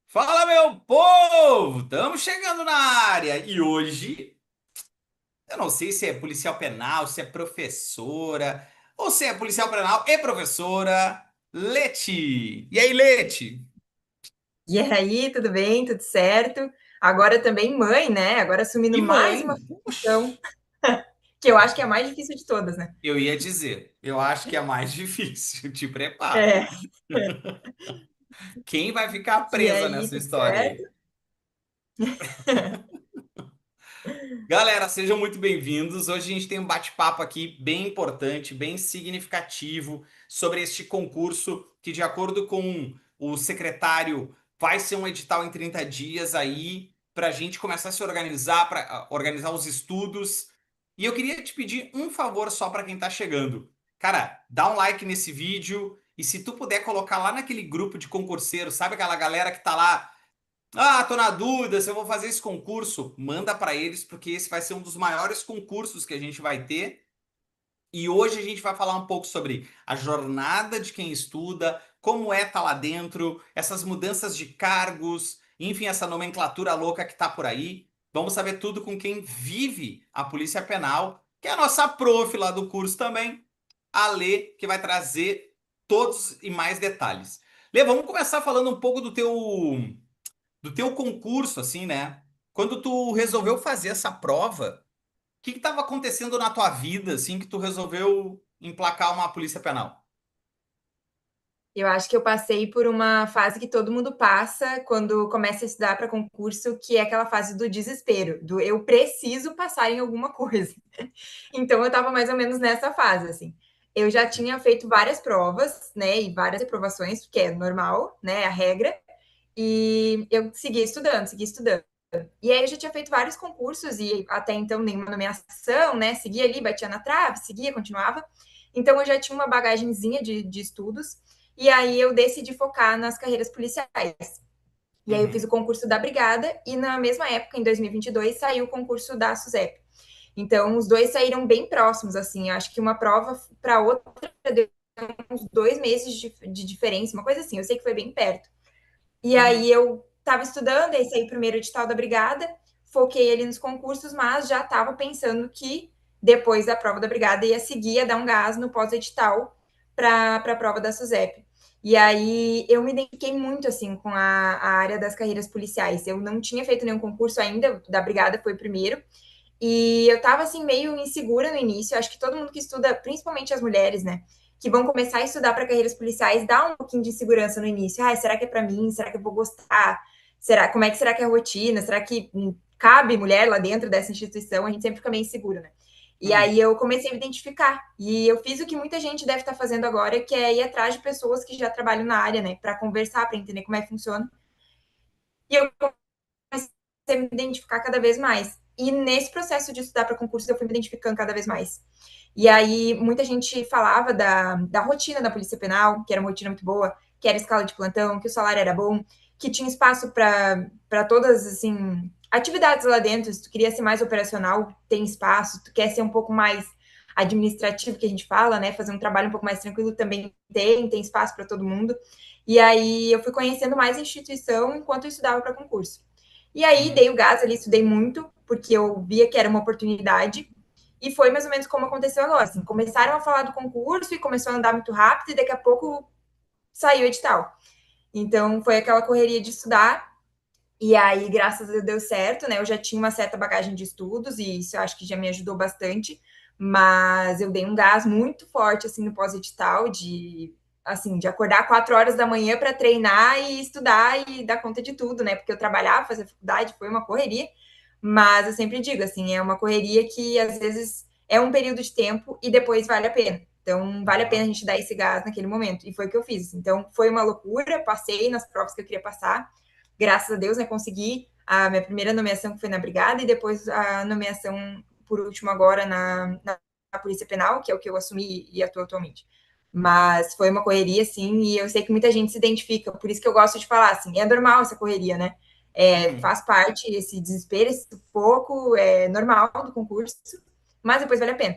Fala, meu povo! Estamos chegando na área e hoje eu não sei se é policial penal, se é professora ou se é policial penal e professora Leti. E aí, Leti? E aí, tudo bem? Tudo certo? Agora também mãe, né? Agora assumindo E mais uma mãe? função, que eu acho que é a mais difícil de todas, né? Eu ia dizer, eu acho que é mais difícil. Te prepara. É, Quem vai ficar e presa aí, nessa tudo história certo? aí? Galera, sejam muito bem-vindos. Hoje a gente tem um bate-papo aqui bem importante, bem significativo sobre este concurso que, de acordo com o secretário, vai ser um edital em 30 dias aí para a gente começar a se organizar, para organizar os estudos. E eu queria te pedir um favor só para quem está chegando. Cara, dá um like nesse vídeo e se tu puder colocar lá naquele grupo de concurseiros, sabe aquela galera que tá lá. Ah, tô na dúvida se eu vou fazer esse concurso. Manda para eles, porque esse vai ser um dos maiores concursos que a gente vai ter. E hoje a gente vai falar um pouco sobre a jornada de quem estuda, como é estar lá dentro, essas mudanças de cargos, enfim, essa nomenclatura louca que tá por aí. Vamos saber tudo com quem vive a Polícia Penal, que é a nossa prof lá do curso também, a Lê, que vai trazer todos e mais detalhes. Lê, vamos começar falando um pouco do teu concurso, assim, né? Quando tu resolveu fazer essa prova, o que estava acontecendo na tua vida, assim, que tu resolveu emplacar uma polícia penal? Eu acho que eu passei por uma fase que todo mundo passa quando começa a estudar para concurso, que é aquela fase do desespero, do eu preciso passar em alguma coisa. Então eu estava mais ou menos nessa fase, assim. Eu já tinha feito várias provas, né, e várias reprovações, que é normal, né, a regra. E eu segui estudando, segui estudando. E aí eu já tinha feito vários concursos e até então nenhuma nomeação, né? Seguia ali, batia na trave, seguia, continuava. Então eu já tinha uma bagagenzinha de estudos. E aí eu decidi focar nas carreiras policiais. E aí eu fiz o Uhum. concurso da Brigada e na mesma época, em 2022, saiu o concurso da SUSEP. Então os dois saíram bem próximos, assim. Acho que uma prova para outra deu uns 2 meses de diferença, uma coisa assim. Eu sei que foi bem perto. E Uhum. aí eu estava estudando, aí saí primeiro edital da Brigada, foquei ali nos concursos, mas já estava pensando que depois da prova da Brigada ia seguir a dar um gás no pós-edital para a prova da SUSEP. E aí eu me identifiquei muito assim com a área das carreiras policiais. Eu não tinha feito nenhum concurso ainda, da Brigada foi o primeiro. E eu estava assim meio insegura no início. Acho que todo mundo que estuda, principalmente as mulheres, né, que vão começar a estudar para carreiras policiais, dá um pouquinho de insegurança no início. Ah, será que é para mim? Será que eu vou gostar? Será, como é que será que é a rotina? Será que cabe mulher lá dentro dessa instituição? A gente sempre fica meio inseguro, né? E Uhum. aí eu comecei a me identificar. E eu fiz o que muita gente deve estar fazendo agora, que é ir atrás de pessoas que já trabalham na área, né, para conversar, para entender como é que funciona. E eu comecei a me identificar cada vez mais. E nesse processo de estudar para concurso, eu fui me identificando cada vez mais. E aí, muita gente falava da rotina da Polícia Penal, que era uma rotina muito boa, que era escala de plantão, que o salário era bom, que tinha espaço para todas, assim, atividades lá dentro. Se tu queria ser mais operacional, tem espaço. Se tu quer ser um pouco mais administrativo, que a gente fala, né? Fazer um trabalho um pouco mais tranquilo também tem espaço para todo mundo. E aí, eu fui conhecendo mais a instituição enquanto eu estudava para concurso. E aí Uhum. dei o gás ali, estudei muito, porque eu via que era uma oportunidade. E foi mais ou menos como aconteceu agora. Assim, começaram a falar do concurso e começou a andar muito rápido, e daqui a pouco saiu o edital. Então foi aquela correria de estudar. E aí, graças a Deus, deu certo, né? Eu já tinha uma certa bagagem de estudos, e isso eu acho que já me ajudou bastante. Mas eu dei um gás muito forte assim no pós-edital, de assim, de acordar 4 horas da manhã para treinar e estudar e dar conta de tudo, né? Porque eu trabalhava, fazia faculdade, foi uma correria. Mas eu sempre digo, assim, é uma correria que às vezes é um período de tempo e depois vale a pena. Então, vale a pena a Aham. gente dar esse gás naquele momento. E foi o que eu fiz. Então, foi uma loucura, passei nas provas que eu queria passar. Graças a Deus, né, consegui a minha primeira nomeação que foi na Brigada e depois a nomeação, por último, agora na Polícia Penal, que é o que eu assumi e atuo atualmente. Mas foi uma correria, sim, e eu sei que muita gente se identifica, por isso que eu gosto de falar, assim, é normal essa correria, né? Uhum. Faz parte esse desespero, esse sufoco, é normal do concurso, mas depois vale a pena.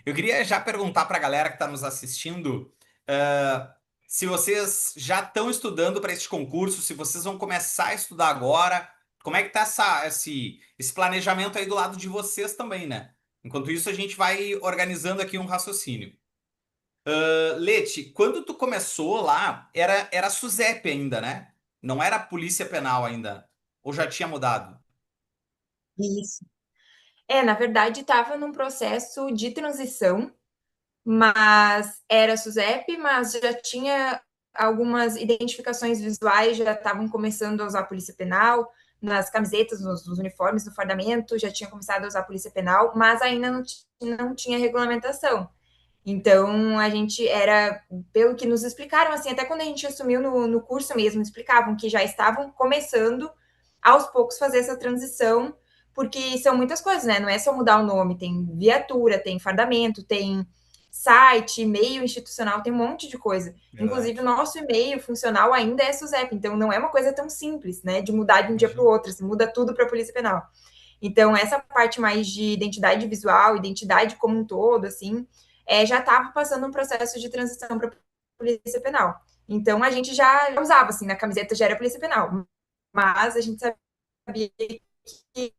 Eu queria já perguntar para a galera que está nos assistindo. se vocês já estão estudando para este concurso, se vocês vão começar a estudar agora, como é que tá esse planejamento aí do lado de vocês também, né? Enquanto isso, a gente vai organizando aqui um raciocínio. Leti, quando tu começou lá, era SUSEP ainda, né? Não era Polícia Penal ainda. Ou já tinha mudado? Isso. Na verdade, estava num processo de transição, mas era SUSEP, mas já tinha algumas identificações visuais, já estavam começando a usar a Polícia Penal, nas camisetas, nos uniformes, no fardamento, já tinha começado a usar a Polícia Penal, mas ainda não tinha regulamentação. Então, a gente era, pelo que nos explicaram, assim, até quando a gente assumiu no curso mesmo, explicavam que já estavam começando, aos poucos, fazer essa transição, porque são muitas coisas, né? Não é só mudar o nome, tem viatura, tem fardamento, tem site, e-mail institucional, tem um monte de coisa. Inclusive, o Verdade. nosso e-mail funcional ainda é SUSEP, então não é uma coisa tão simples, né? De mudar de um dia para o Imagina. outro, assim, muda tudo para a Polícia Penal. Então, essa parte mais de identidade visual, identidade como um todo, assim, já estava passando um processo de transição para a Polícia Penal. Então, a gente já usava, assim, na camiseta já era Polícia Penal, mas a gente sabia que,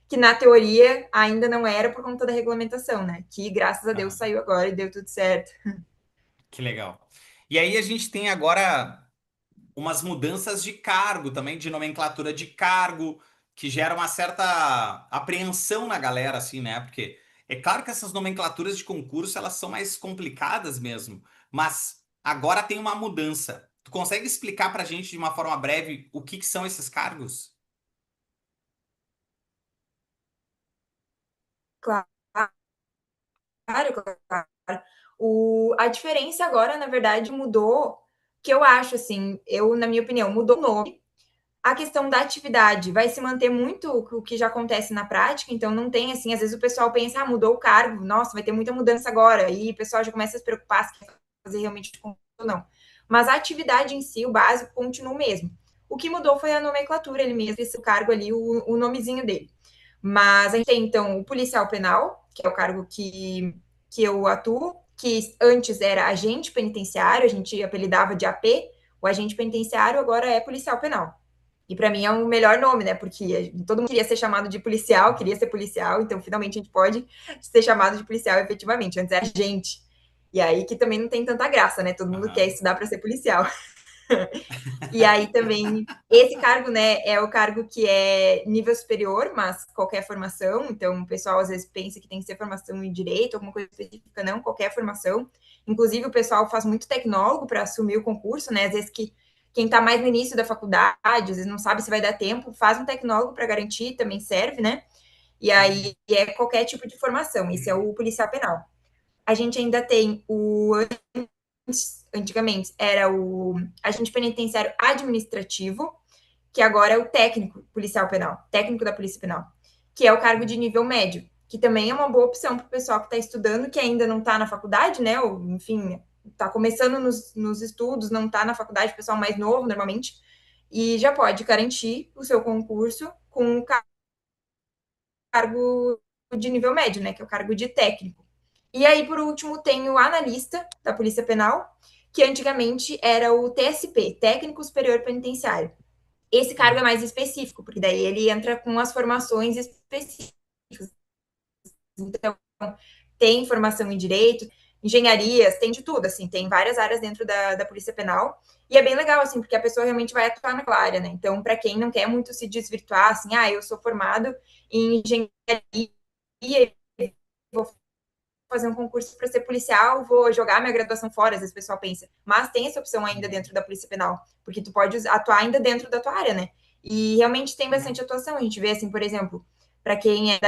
que na teoria ainda não era por conta da regulamentação, né? Que graças a Deus Aham. saiu agora e deu tudo certo. Que legal. E aí a gente tem agora umas mudanças de cargo também, de nomenclatura de cargo, que gera uma certa apreensão na galera, assim, né? Porque é claro que essas nomenclaturas de concurso, elas são mais complicadas mesmo, mas agora tem uma mudança. Tu consegue explicar pra gente de uma forma breve o que são esses cargos? Claro, claro. A diferença agora, na verdade, mudou, que eu acho, assim, na minha opinião, mudou o nome. A questão da atividade vai se manter muito o que já acontece na prática, então não tem assim, às vezes o pessoal pensa, mudou o cargo, nossa, vai ter muita mudança agora, e o pessoal já começa a se preocupar se quer fazer realmente concurso ou não. Mas a atividade em si, o básico, continua o mesmo. O que mudou foi a nomenclatura, ele mesmo, esse cargo ali, o nomezinho dele. Mas a gente tem, então, o policial penal, que é o cargo que eu atuo, que antes era agente penitenciário, a gente apelidava de AP, o agente penitenciário agora é policial penal. E para mim é o melhor nome, né? Porque todo mundo queria ser chamado de policial, queria ser policial, então finalmente a gente pode ser chamado de policial efetivamente. Antes era gente. E aí que também não tem tanta graça, né? Todo mundo quer Aham. estudar para ser policial. E aí também esse cargo, né, é o cargo que é nível superior, mas qualquer formação. Então o pessoal às vezes pensa que tem que ser formação em direito, alguma coisa específica, não, qualquer formação. Inclusive o pessoal faz muito tecnólogo para assumir o concurso, né? Às vezes que quem está mais no início da faculdade, às vezes não sabe se vai dar tempo, faz um tecnólogo para garantir, também serve, né? E aí é qualquer tipo de formação. Esse é o policial penal. A gente ainda tem antigamente era o agente penitenciário administrativo, que agora é o técnico policial penal, técnico da Polícia Penal, que é o cargo de nível médio, que também é uma boa opção para o pessoal que está estudando, que ainda não está na faculdade, né? Ou, enfim, está começando nos estudos, não está na faculdade, pessoal mais novo, normalmente, e já pode garantir o seu concurso com o cargo de nível médio, né? Que é o cargo de técnico. E aí, por último, tem o analista da Polícia Penal, que antigamente era o TSP, Técnico Superior Penitenciário. Esse cargo é mais específico, porque daí ele entra com as formações específicas. Então, tem formação em direito, engenharias, tem de tudo, assim, tem várias áreas dentro da Polícia Penal. E é bem legal, assim, porque a pessoa realmente vai atuar naquela área, né? Então, para quem não quer muito se desvirtuar, assim, eu sou formado em engenharia, vou fazer um concurso para ser policial, vou jogar minha graduação fora, às vezes o pessoal pensa. Mas tem essa opção ainda Uhum. dentro da Polícia Penal, porque tu pode atuar ainda dentro da tua área, né? E realmente tem bastante Uhum. atuação. A gente vê, assim, por exemplo, para quem é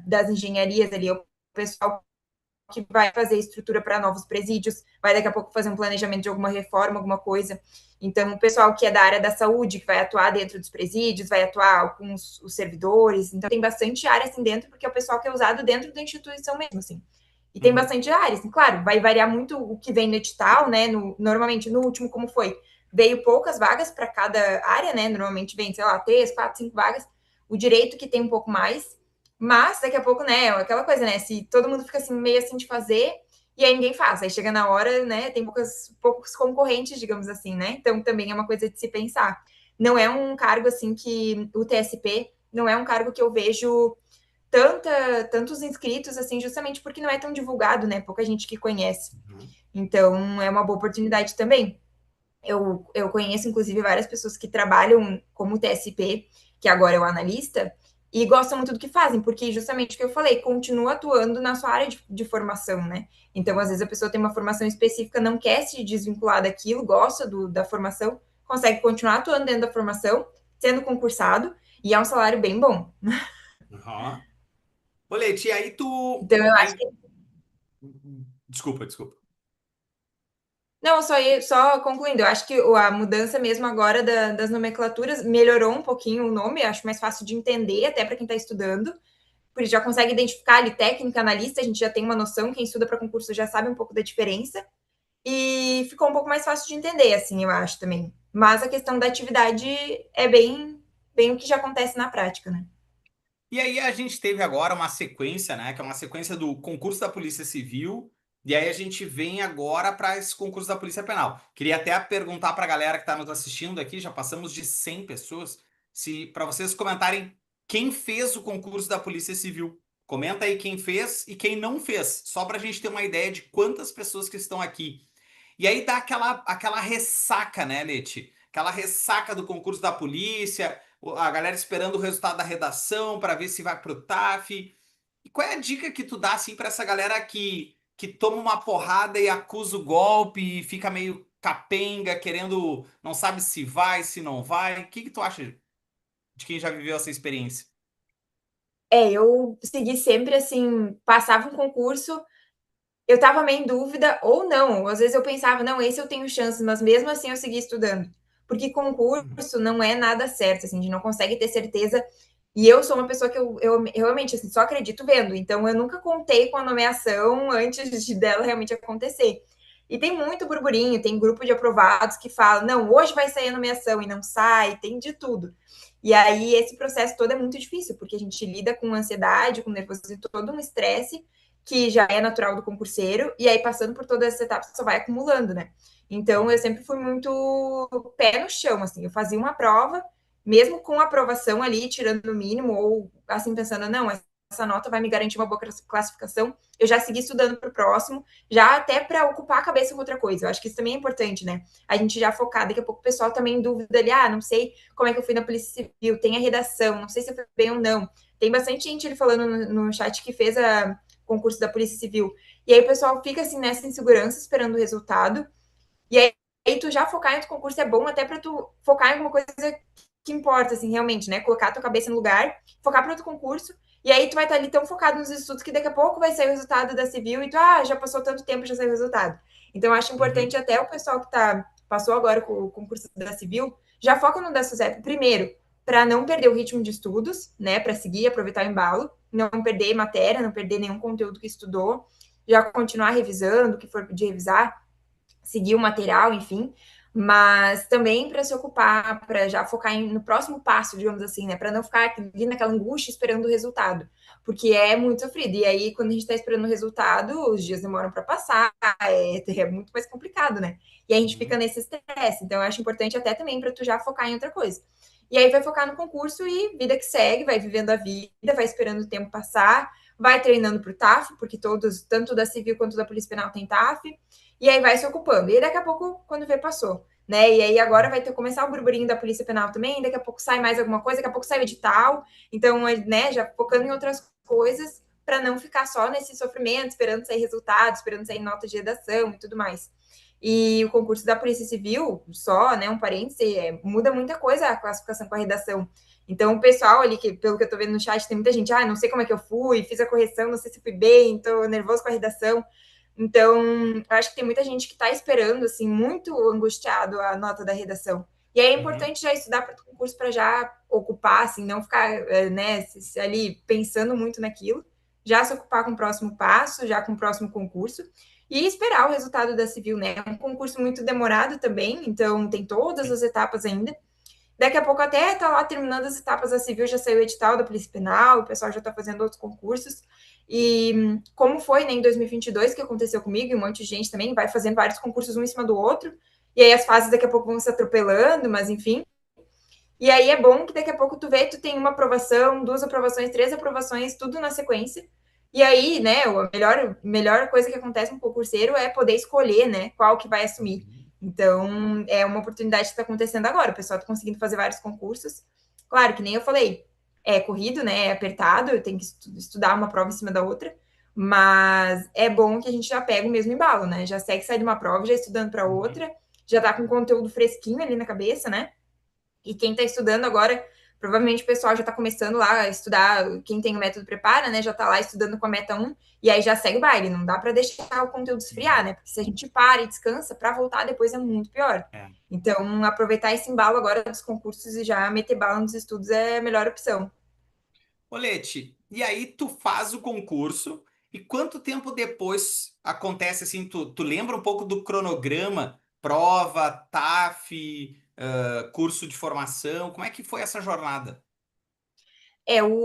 das engenharias ali, o pessoal que vai fazer estrutura para novos presídios, vai daqui a pouco fazer um planejamento de alguma reforma, alguma coisa. Então, o pessoal que é da área da saúde, que vai atuar dentro dos presídios, vai atuar com os servidores. Então, tem bastante área assim dentro, porque é o pessoal que é usado dentro da instituição mesmo, assim. E tem Uhum. bastante área, assim, claro, vai variar muito o que vem no edital, né? Normalmente, no último, como foi? Veio poucas vagas para cada área, né? Normalmente vem, sei lá, 3, 4, 5 vagas. O direito que tem um pouco mais, mas daqui a pouco, né, aquela coisa, né? Se todo mundo fica assim, meio assim de fazer, e aí ninguém faz. Aí chega na hora, né, tem poucos concorrentes, digamos assim, né? Então também é uma coisa de se pensar. Não é um cargo assim que o TSP não é um cargo que eu vejo tantos inscritos assim, justamente porque não é tão divulgado, né? Pouca gente que conhece. Uhum. Então é uma boa oportunidade também. Eu conheço, inclusive, várias pessoas que trabalham como TSP, que agora é o analista, e gostam muito do que fazem, porque justamente o que eu falei, continua atuando na sua área de formação, né? Então, às vezes, a pessoa tem uma formação específica, não quer se desvincular daquilo, gosta da formação, consegue continuar atuando dentro da formação, sendo concursado, e é um salário bem bom. Uhum. Ô, Leti, aí tu. Então, eu acho Aí... que. Desculpa, desculpa. Não, só concluindo, eu acho que a mudança mesmo agora das nomenclaturas melhorou um pouquinho o nome, acho mais fácil de entender, até para quem está estudando, porque já consegue identificar ali técnica, analista, a gente já tem uma noção, quem estuda para concurso já sabe um pouco da diferença, e ficou um pouco mais fácil de entender, assim, eu acho também. Mas a questão da atividade é bem o que já acontece na prática, né? E aí a gente teve agora uma sequência, né? Que é uma sequência do concurso da Polícia Civil. E aí a gente vem agora para esse concurso da Polícia Penal. Queria até perguntar para a galera que está nos assistindo aqui, já passamos de 100 pessoas, se para vocês comentarem quem fez o concurso da Polícia Civil. Comenta aí quem fez e quem não fez, só para a gente ter uma ideia de quantas pessoas que estão aqui. E aí dá aquela ressaca, né, Leti? Aquela ressaca do concurso da polícia, a galera esperando o resultado da redação para ver se vai pro TAF. E qual é a dica que tu dá assim para essa galera que toma uma porrada e acusa o golpe e fica meio capenga, querendo, não sabe se vai, se não vai? O que que tu acha de quem já viveu essa experiência? Eu segui sempre assim, passava um concurso, eu estava meio em dúvida ou não. Às vezes eu pensava, não, esse eu tenho chance, mas mesmo assim eu segui estudando. Porque concurso não é nada certo, assim, a gente não consegue ter certeza. E eu sou uma pessoa que eu realmente assim, só acredito vendo. Então eu nunca contei com a nomeação antes dela realmente acontecer. E tem muito burburinho, tem grupo de aprovados que falam, não, hoje vai sair a nomeação e não sai, tem de tudo. E aí esse processo todo é muito difícil, porque a gente lida com ansiedade, com nervosismo, todo um estresse que já é natural do concurseiro, e aí passando por todas essas etapas só vai acumulando, né? Então eu sempre fui muito pé no chão, assim, eu fazia uma prova, mesmo com aprovação ali, tirando o mínimo, ou assim pensando, não, essa nota vai me garantir uma boa classificação, eu já segui estudando para o próximo, já até para ocupar a cabeça com outra coisa. Eu acho que isso também é importante, né? A gente já focar, daqui a pouco o pessoal também em dúvida ali, não sei como é que eu fui na Polícia Civil, tem a redação, não sei se eu fui bem ou não. Tem bastante gente ali falando no chat que fez a concurso da Polícia Civil. E aí o pessoal fica assim nessa insegurança, esperando o resultado. E aí tu já focar em outro concurso é bom até para tu focar em alguma coisa que importa, assim, realmente, né? Colocar a tua cabeça no lugar, focar para outro concurso. E aí tu vai estar ali tão focado nos estudos que daqui a pouco vai sair o resultado da civil e tu, já passou tanto tempo, já saiu o resultado. Então eu acho importante Uhum, até o pessoal que passou agora com o concurso da civil, já foca no da SUSEP primeiro, para não perder o ritmo de estudos, né? Para seguir, aproveitar o embalo, não perder matéria, não perder nenhum conteúdo que estudou, já continuar revisando o que for de revisar, seguir o material, enfim, mas também para se ocupar, para já focar no próximo passo, digamos assim, né? Para não ficar ali naquela angústia esperando o resultado, porque é muito sofrido. E aí, quando a gente está esperando o resultado, os dias demoram para passar, é muito mais complicado, né? E a gente fica uhum, nesse estresse. Então, eu acho importante até também para tu já focar em outra coisa. E aí vai focar no concurso e vida que segue, vai vivendo a vida, vai esperando o tempo passar, vai treinando para o TAF, porque todos, tanto da Civil quanto da Polícia Penal, tem TAF, e aí vai se ocupando. E daqui a pouco, quando vê, passou. Né? E aí agora vai ter começar o burburinho da Polícia Penal também, daqui a pouco sai mais alguma coisa, daqui a pouco sai o edital. Então, né, já focando em outras coisas para não ficar só nesse sofrimento, esperando sair resultados, esperando sair nota de redação e tudo mais. E o concurso da Polícia Civil, só, né, um parêntese, muda muita coisa a classificação com a redação. Então, o pessoal ali, que pelo que eu tô vendo no chat, tem muita gente, não sei como é que eu fui, fiz a correção, não sei se fui bem, tô nervoso com a redação. Então, eu acho que tem muita gente que está esperando, assim, muito angustiado a nota da redação. E aí é uhum. importante já estudar para o concurso para já ocupar, assim, não ficar, né, ali pensando muito naquilo, já se ocupar com o próximo passo, já com o próximo concurso, e esperar o resultado da civil, né? É um concurso muito demorado também, então tem todas as etapas ainda. Daqui a pouco até tá lá terminando as etapas da civil, já saiu o edital da Polícia Penal, o pessoal já está fazendo outros concursos. E como foi, né, em 2022 que aconteceu comigo, e um monte de gente também vai fazendo vários concursos um em cima do outro, e aí as fases daqui a pouco vão se atropelando, mas enfim. E aí é bom que daqui a pouco tu vê, tu tem uma aprovação, duas aprovações, três aprovações, tudo na sequência. E aí, né, a melhor coisa que acontece com um concurseiro é poder escolher, né, qual que vai assumir. Então, é uma oportunidade que está acontecendo agora. O pessoal está conseguindo fazer vários concursos. Claro, que nem eu falei, é corrido, né, é apertado, tem que estudar uma prova em cima da outra. Mas é bom que a gente já pega o mesmo embalo, né? Já segue sair de uma prova, já estudando para outra, já tá com conteúdo fresquinho ali na cabeça, né? E quem está estudando agora, provavelmente o pessoal já está começando lá a estudar, quem tem o método prepara, né? Já está lá estudando com a meta 1, e aí já segue o baile. Não dá para deixar o conteúdo esfriar, né? Porque se a gente para e descansa, para voltar depois é muito pior. É. Então, aproveitar esse embalo agora dos concursos e já meter bala nos estudos é a melhor opção. Olete, e aí tu faz o concurso e quanto tempo depois acontece assim, tu lembra um pouco do cronograma, prova, TAF, curso de formação, como é que foi essa jornada?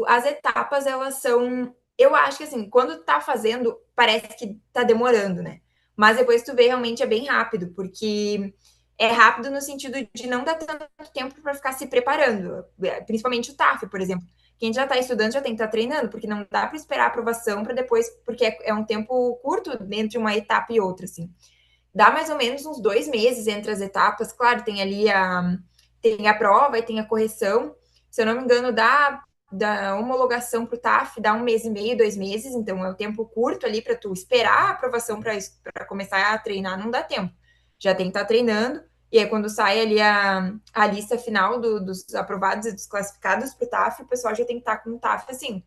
As etapas, elas são. Eu acho que assim, quando tá fazendo, parece que tá demorando, né? Mas depois tu vê realmente é bem rápido, porque é rápido no sentido de não dar tanto tempo para ficar se preparando, principalmente o TAF, por exemplo. Quem já está estudando já tem que estar treinando, porque não dá para esperar a aprovação para depois, porque é um tempo curto entre uma etapa e outra, assim. Dá mais ou menos uns 2 meses entre as etapas. Claro, tem ali tem a prova e tem a correção. Se eu não me engano, da homologação para o TAF dá 1 mês e meio, 2 meses, então é um tempo curto ali para tu esperar a aprovação para começar a treinar, não dá tempo. Já tem que estar tá treinando, e aí quando sai ali a lista final dos aprovados e dos classificados para o TAF, o pessoal já tem que estar tá com o TAF assim,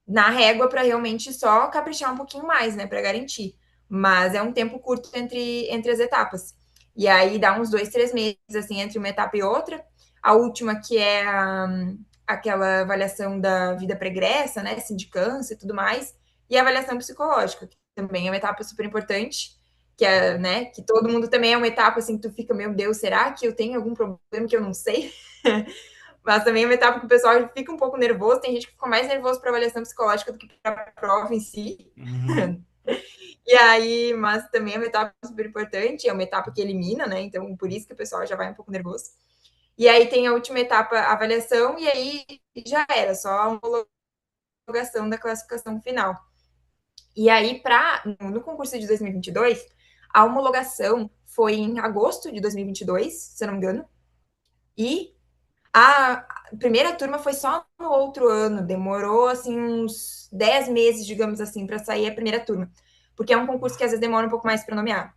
na régua para realmente só caprichar um pouquinho mais, né, para garantir. Mas é um tempo curto entre as etapas. E aí dá uns 2, 3 meses, assim, entre uma etapa e outra. A última, que é aquela avaliação da vida pregressa, né, sindicância e tudo mais. E a avaliação psicológica, que também é uma etapa super importante, que é, né, que todo mundo também é uma etapa, assim, que tu fica, meu Deus, será que eu tenho algum problema que eu não sei? Mas também é uma etapa que o pessoal fica um pouco nervoso. Tem gente que fica mais nervoso para avaliação psicológica do que para a prova em si. Uhum. E aí, mas também é uma etapa super importante, é uma etapa que elimina, né? Então, por isso que o pessoal já vai um pouco nervoso. E aí tem a última etapa, a avaliação, e aí já era, só a homologação da classificação final. E aí, no concurso de 2022, a homologação foi em agosto de 2022, se eu não me engano, e a primeira turma foi só no outro ano, demorou assim uns 10 meses, digamos assim, para sair a primeira turma, porque é um concurso que às vezes demora um pouco mais para nomear.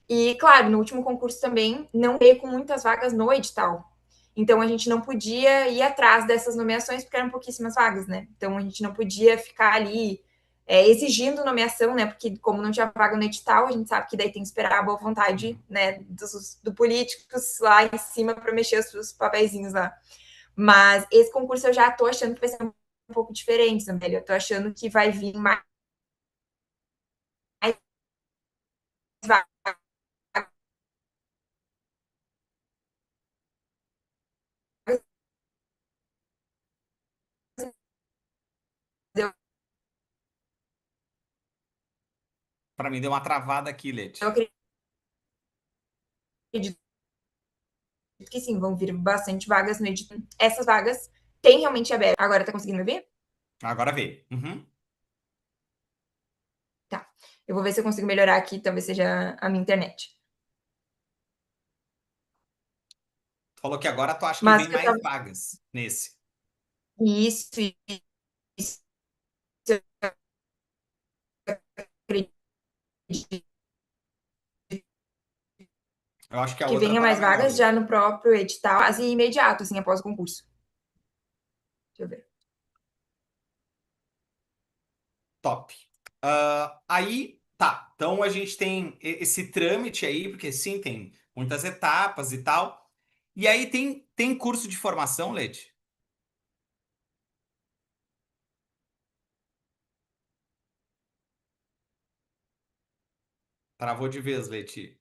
E, claro, no último concurso também não veio com muitas vagas no edital. Então a gente não podia ir atrás dessas nomeações porque eram pouquíssimas vagas, né? Então a gente não podia ficar ali exigindo nomeação, né? Porque como não tinha vaga no edital, a gente sabe que daí tem que esperar a boa vontade, né, do políticos lá em cima para mexer os papeizinhos lá. Mas esse concurso eu já tô achando que vai ser um pouco diferente, Zambelli. Eu tô achando que vai vir mais vagas. Eu Para mim deu uma travada aqui, Lete. acredito que sim, vão vir bastante vagas no edital. Essas vagas têm realmente aberto. Agora tá conseguindo me ver? Agora vê. Uhum. Tá. Eu vou ver se eu consigo melhorar aqui, talvez seja a minha internet. Falou que agora tu acha que Mas vem eu mais tava. vagas nesse. Isso, isso. Eu acredito Eu acho que a que outra venha tava mais melhor, vagas já Lete. no próprio edital, quase imediato, assim, após o concurso. Deixa eu ver. Top. Aí, tá. Então a gente tem esse trâmite aí, porque sim, tem muitas etapas e tal. E aí tem curso de formação, Lete? Travou de vez, Leti.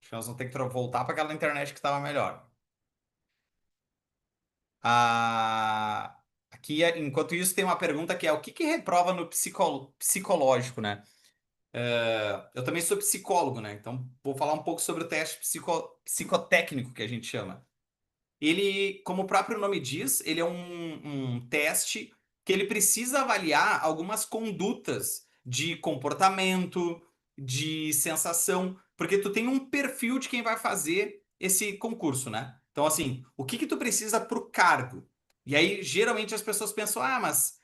Acho que nós vamos ter que voltar para aquela internet que estava melhor. Ah, Aqui, enquanto isso, tem uma pergunta que é o que reprova no psicológico, né? Eu também sou psicólogo, né? Então vou falar um pouco sobre o teste psicotécnico que a gente chama. Ele, como o próprio nome diz, ele é um teste que ele precisa avaliar algumas condutas de comportamento, de sensação, porque tu tem um perfil de quem vai fazer esse concurso, né? Então, assim, o que tu precisa para o cargo? E aí, geralmente, as pessoas pensam, mas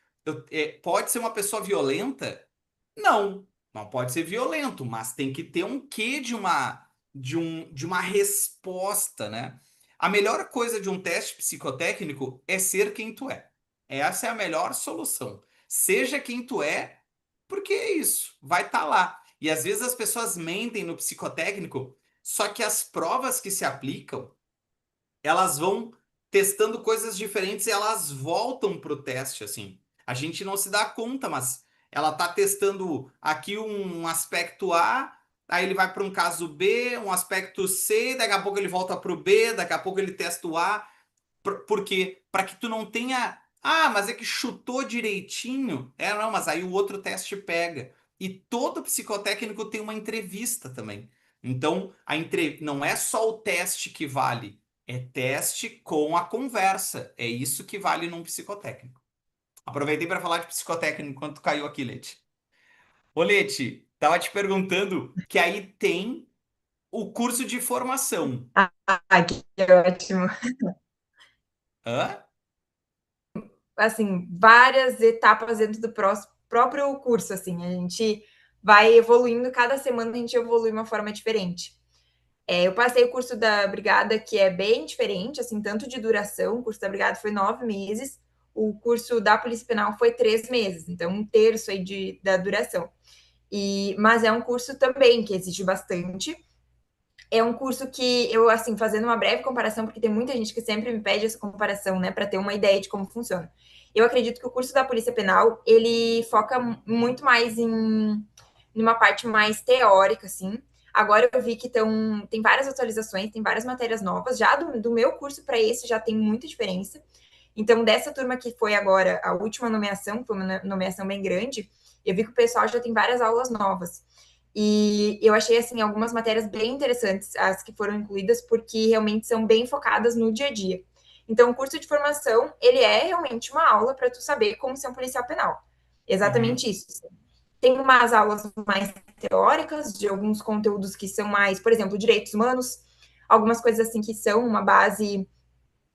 pode ser uma pessoa violenta? Não, não pode ser violento, mas tem que ter um quê de uma resposta, né? A melhor coisa de um teste psicotécnico é ser quem tu é. Essa é a melhor solução. Seja quem tu é, porque é isso, vai estar lá. E às vezes as pessoas mentem no psicotécnico, só que as provas que se aplicam elas vão testando coisas diferentes e elas voltam para o teste, assim. A gente não se dá conta, mas ela está testando aqui um aspecto A, aí ele vai para um caso B, um aspecto C, daqui a pouco ele volta para o B, daqui a pouco ele testa o A. Por quê? Para que tu não tenha. Mas é que chutou direitinho. Não, mas aí o outro teste pega. E todo psicotécnico tem uma entrevista também. Então, não é só o teste que vale, é teste com a conversa. É isso que vale num psicotécnico. Aproveitei para falar de psicotécnico enquanto caiu aqui, Leti. Ô, Leti, tava te perguntando que aí tem o curso de formação. Que ótimo. Hã? Assim, várias etapas dentro do próprio curso, assim, a gente vai evoluindo, cada semana a gente evolui de uma forma diferente. Eu passei o curso da Brigada, que é bem diferente, assim, tanto de duração, o curso da Brigada foi 9 meses, o curso da Polícia Penal foi 3 meses, então um terço aí da duração. Mas é um curso também que exige bastante. É um curso que eu, assim, fazendo uma breve comparação, porque tem muita gente que sempre me pede essa comparação, né, para ter uma ideia de como funciona. Eu acredito que o curso da Polícia Penal, ele foca muito mais em uma parte mais teórica, assim. Agora eu vi que tem várias atualizações, tem várias matérias novas. Já do meu curso para esse já tem muita diferença. Então, dessa turma que foi agora a última nomeação, foi uma nomeação bem grande, eu vi que o pessoal já tem várias aulas novas. E eu achei, assim, algumas matérias bem interessantes, as que foram incluídas, porque realmente são bem focadas no dia a dia. Então, o curso de formação, ele é realmente uma aula para tu saber como ser um policial penal. Uhum. Exatamente isso. Tem umas aulas mais teóricas, de alguns conteúdos que são mais, por exemplo, direitos humanos, algumas coisas assim que são uma base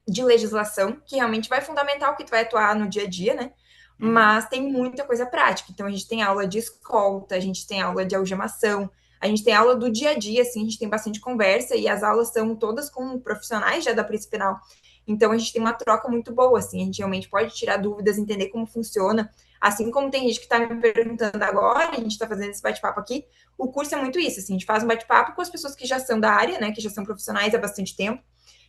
de legislação, que realmente vai fundamentar o que tu vai atuar no dia a dia, né? Uhum. Mas tem muita coisa prática. Então, a gente tem aula de escolta, a gente tem aula de algemação, a gente tem aula do dia a dia, assim, a gente tem bastante conversa e as aulas são todas com profissionais já da Polícia Penal. Então, a gente tem uma troca muito boa, assim, a gente realmente pode tirar dúvidas, entender como funciona. Assim como tem gente que está me perguntando agora, a gente está fazendo esse bate-papo aqui, o curso é muito isso, assim, a gente faz um bate-papo com as pessoas que já são da área, né, que já são profissionais há bastante tempo,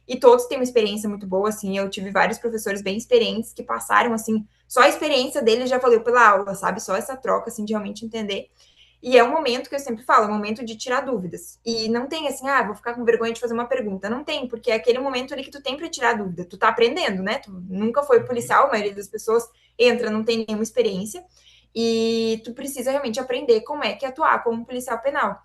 e todos têm uma experiência muito boa, assim, eu tive vários professores bem experientes que passaram, assim, só a experiência deles já valeu pela aula, sabe? Só essa troca, assim, de realmente entender. E é um momento que eu sempre falo, é um momento de tirar dúvidas. E não tem assim, vou ficar com vergonha de fazer uma pergunta. Não tem, porque é aquele momento ali que tu tem para tirar dúvida. Tu tá aprendendo, né? Tu nunca foi Uhum. policial, a maioria das pessoas entra, não tem nenhuma experiência. E tu precisa realmente aprender como é que é atuar como policial penal.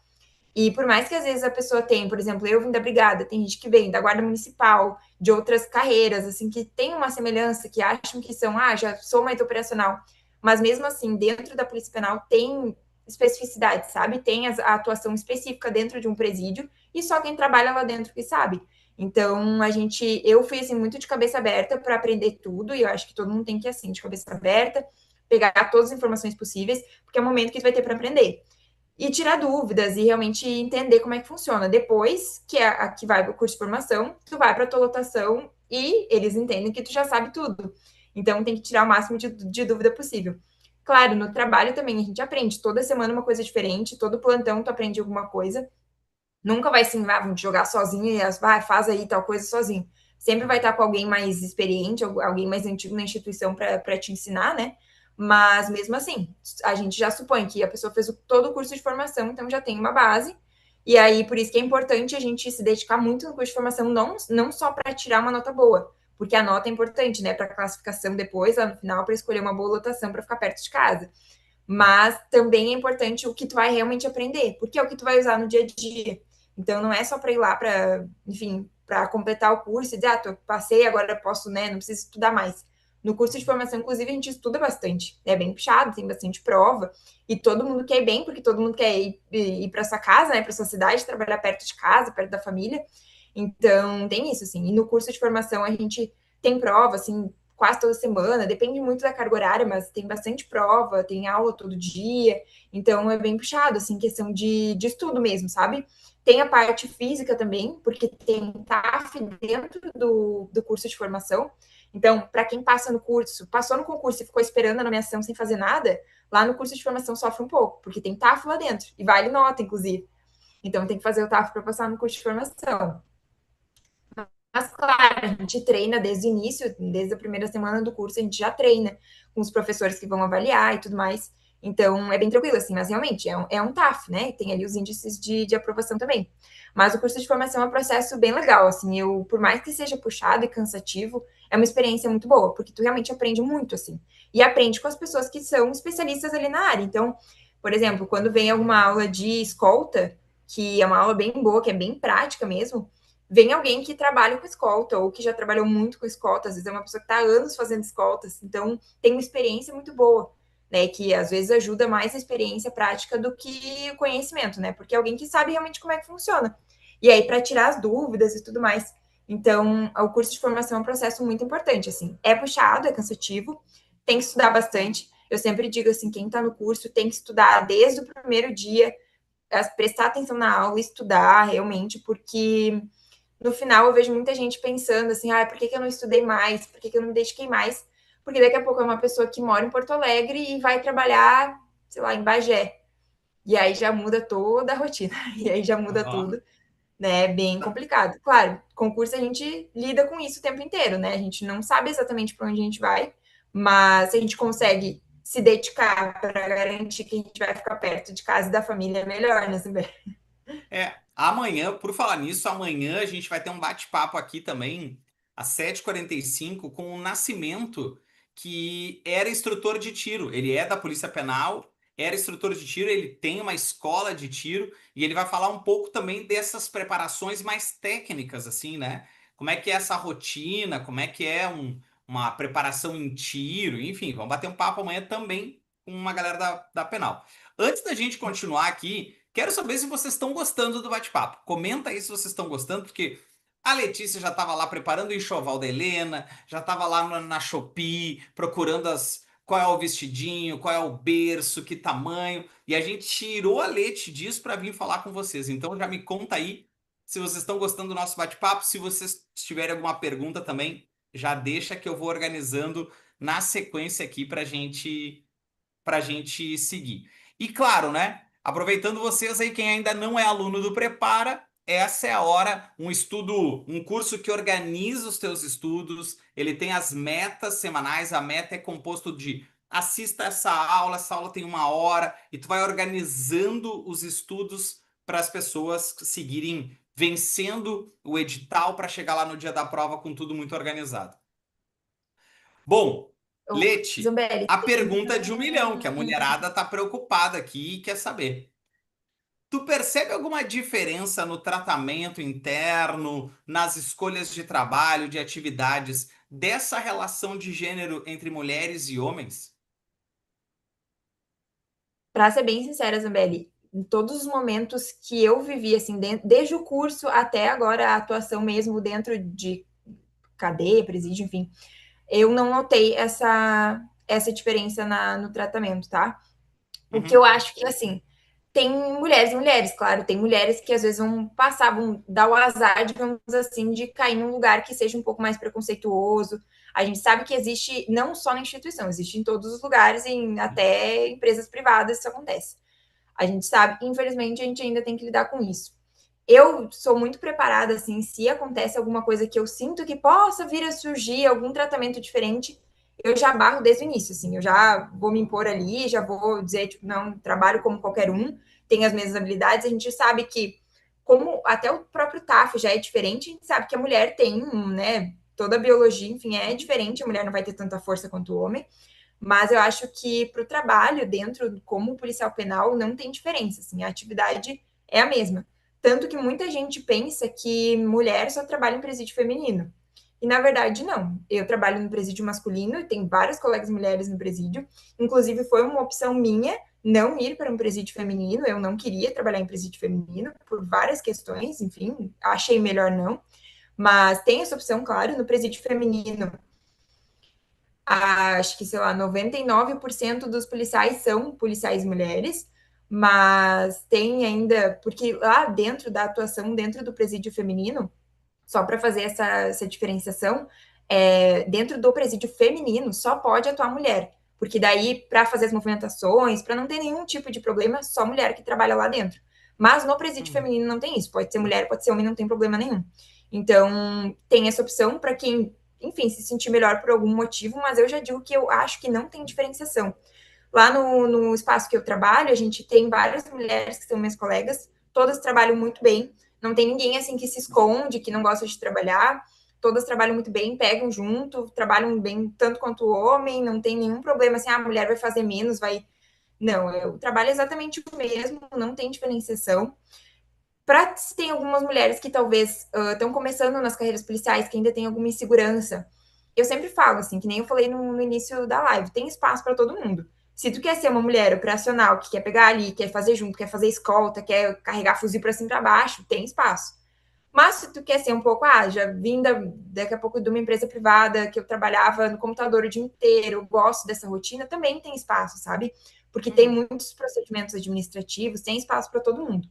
E por mais que às vezes a pessoa tenha, por exemplo, eu vim da brigada, tem gente que vem da guarda municipal, de outras carreiras, assim, que tem uma semelhança, que acham que são, já sou mais operacional. Mas mesmo assim, dentro da Polícia Penal tem especificidade, sabe? Tem a atuação específica dentro de um presídio e só quem trabalha lá dentro que sabe. Então, eu fui assim muito de cabeça aberta para aprender tudo e eu acho que todo mundo tem que ir assim, de cabeça aberta, pegar todas as informações possíveis, porque é o momento que tu vai ter para aprender e tirar dúvidas e realmente entender como é que funciona. Depois que que vai para o curso de formação, tu vai para a tua lotação e eles entendem que tu já sabe tudo. Então tem que tirar o máximo de dúvida possível. Claro, no trabalho também a gente aprende toda semana uma coisa diferente, todo plantão tu aprende alguma coisa. Nunca vai assim, vamos jogar sozinho e faz aí tal coisa sozinho. Sempre vai estar com alguém mais experiente, alguém mais antigo na instituição para te ensinar, né? Mas mesmo assim, a gente já supõe que a pessoa fez todo o curso de formação, então já tem uma base. E aí, por isso que é importante a gente se dedicar muito no curso de formação, não só para tirar uma nota boa, porque a nota é importante, né, para classificação depois, lá no final, para escolher uma boa lotação para ficar perto de casa. Mas também é importante o que tu vai realmente aprender, porque é o que tu vai usar no dia a dia. Então não é só para ir lá para, enfim, para completar o curso e dizer, tô, passei, agora posso, né, não preciso estudar mais. No curso de formação, inclusive, a gente estuda bastante. É bem puxado, tem bastante prova. E todo mundo quer ir bem, porque todo mundo quer ir para sua casa, né, para sua cidade, trabalhar perto de casa, perto da família. Então, tem isso, assim. E no curso de formação, a gente tem prova, assim, quase toda semana, depende muito da carga horária, mas tem bastante prova, tem aula todo dia, então é bem puxado, assim, questão de estudo mesmo, sabe? Tem a parte física também, porque tem TAF dentro do curso de formação. Então, para quem passa no curso, passou no concurso e ficou esperando a nomeação sem fazer nada, lá no curso de formação sofre um pouco, porque tem TAF lá dentro, e vale nota, inclusive. Então, tem que fazer o TAF para passar no curso de formação. Mas, claro, a gente treina desde o início, desde a primeira semana do curso, a gente já treina com os professores que vão avaliar e tudo mais. Então, é bem tranquilo, assim, mas realmente é um TAF, né? Tem ali os índices de aprovação também. Mas o curso de formação é um processo bem legal, assim, por mais que seja puxado e cansativo, é uma experiência muito boa, porque tu realmente aprende muito, assim. E aprende com as pessoas que são especialistas ali na área. Então, por exemplo, quando vem alguma aula de escolta, que é uma aula bem boa, que é bem prática mesmo, vem alguém que trabalha com escolta ou que já trabalhou muito com escolta, às vezes é uma pessoa que está há anos fazendo escoltas, então tem uma experiência muito boa, né? Que às vezes ajuda mais a experiência prática do que o conhecimento, né? Porque é alguém que sabe realmente como é que funciona. E aí, para tirar as dúvidas e tudo mais. Então, o curso de formação é um processo muito importante, assim. É puxado, é cansativo, tem que estudar bastante. Eu sempre digo assim, quem está no curso tem que estudar desde o primeiro dia, prestar atenção na aula, estudar realmente, porque no final eu vejo muita gente pensando assim, por que eu não estudei mais? Por que eu não me dediquei mais? Porque daqui a pouco é uma pessoa que mora em Porto Alegre e vai trabalhar, sei lá, em Bagé. E aí já muda toda a rotina. E aí já muda Aham. tudo, né? É bem complicado. Claro, concurso a gente lida com isso o tempo inteiro, né? A gente não sabe exatamente para onde a gente vai, mas se a gente consegue se dedicar para garantir que a gente vai ficar perto de casa e da família, é melhor, né, Sibeli? Amanhã, por falar nisso, amanhã a gente vai ter um bate-papo aqui também, às 7h45, com o Nascimento, que era instrutor de tiro. Ele é da Polícia Penal, era instrutor de tiro, ele tem uma escola de tiro, e ele vai falar um pouco também dessas preparações mais técnicas, assim, né? Como é que é essa rotina, como é que é uma preparação em tiro, enfim, vamos bater um papo amanhã também com uma galera da Penal. Antes da gente continuar aqui, quero saber se vocês estão gostando do bate-papo. Comenta aí se vocês estão gostando, porque a Letícia já estava lá preparando o enxoval da Helena, já estava lá na Shopee, procurando qual é o vestidinho, qual é o berço, que tamanho. E a gente tirou a Leti disso para vir falar com vocês. Então já me conta aí se vocês estão gostando do nosso bate-papo. Se vocês tiverem alguma pergunta também, já deixa que eu vou organizando na sequência aqui para gente seguir. E claro, né? Aproveitando vocês aí, quem ainda não é aluno do Prepara, essa é a hora, um estudo, um curso que organiza os teus estudos, ele tem as metas semanais, a meta é composto de assista essa aula tem 1 hora, e tu vai organizando os estudos para as pessoas seguirem vencendo o edital para chegar lá no dia da prova com tudo muito organizado. Bom, Ô, Lete, Zambelli, a pergunta de 1 milhão, que a mulherada tá preocupada aqui e quer saber. Tu percebe alguma diferença no tratamento interno, nas escolhas de trabalho, de atividades, dessa relação de gênero entre mulheres e homens? para ser bem sincera, Zambelli, em todos os momentos que eu vivi, assim, desde o curso até agora a atuação mesmo dentro de cadeia, presídio, enfim, eu não notei essa diferença no tratamento, tá? O que eu Uhum, acho que, assim, tem mulheres e mulheres, claro, tem mulheres que às vezes vão passar, vão dar o azar, digamos assim, de cair num lugar que seja um pouco mais preconceituoso. A gente sabe que existe, não só na instituição, existe em todos os lugares, até empresas privadas isso acontece. A gente sabe, infelizmente, a gente ainda tem que lidar com isso. Eu sou muito preparada, assim, se acontece alguma coisa que eu sinto que possa vir a surgir algum tratamento diferente, eu já barro desde o início, assim, eu já vou me impor ali, já vou dizer, tipo, não, trabalho como qualquer um, tenho as mesmas habilidades, a gente sabe que, como até o próprio TAF já é diferente, a gente sabe que a mulher tem, né, toda a biologia, enfim, é diferente, a mulher não vai ter tanta força quanto o homem, mas eu acho que para o trabalho dentro, como policial penal, não tem diferença, assim, a atividade é a mesma. Tanto que muita gente pensa que mulher só trabalha em presídio feminino. E na verdade, não. Eu trabalho no presídio masculino e tenho várias colegas mulheres no presídio. Inclusive, foi uma opção minha não ir para um presídio feminino. Eu não queria trabalhar em presídio feminino por várias questões, enfim, achei melhor não. Mas tem essa opção, claro, no presídio feminino. Acho que, sei lá, 99% dos policiais são policiais mulheres, mas tem ainda, porque lá dentro da atuação, dentro do presídio feminino, só para fazer essa diferenciação, dentro do presídio feminino só pode atuar mulher, porque daí, para fazer as movimentações, para não ter nenhum tipo de problema, só mulher que trabalha lá dentro. Mas no presídio feminino não tem isso, pode ser mulher, pode ser homem, não tem problema nenhum. Então, tem essa opção para quem, enfim, se sentir melhor por algum motivo, mas eu já digo que eu acho que não tem diferenciação. Lá no espaço que eu trabalho, a gente tem várias mulheres que são minhas colegas, todas trabalham muito bem, não tem ninguém assim que se esconde, que não gosta de trabalhar, todas trabalham muito bem, pegam junto, trabalham bem tanto quanto o homem, não tem nenhum problema assim, a mulher vai fazer menos, vai. Não, eu trabalho exatamente o mesmo, não tem diferenciação. Para se tem algumas mulheres que talvez estão começando nas carreiras policiais, que ainda tem alguma insegurança, eu sempre falo assim, que nem eu falei no início da live, tem espaço para todo mundo. Se tu quer ser uma mulher operacional, que quer pegar ali, quer fazer junto, quer fazer escolta, quer carregar fuzil para cima e para baixo, tem espaço. Mas se tu quer ser um pouco, já vim daqui a pouco de uma empresa privada, que eu trabalhava no computador o dia inteiro, gosto dessa rotina, também tem espaço, sabe? Porque tem muitos procedimentos administrativos, tem espaço para todo mundo.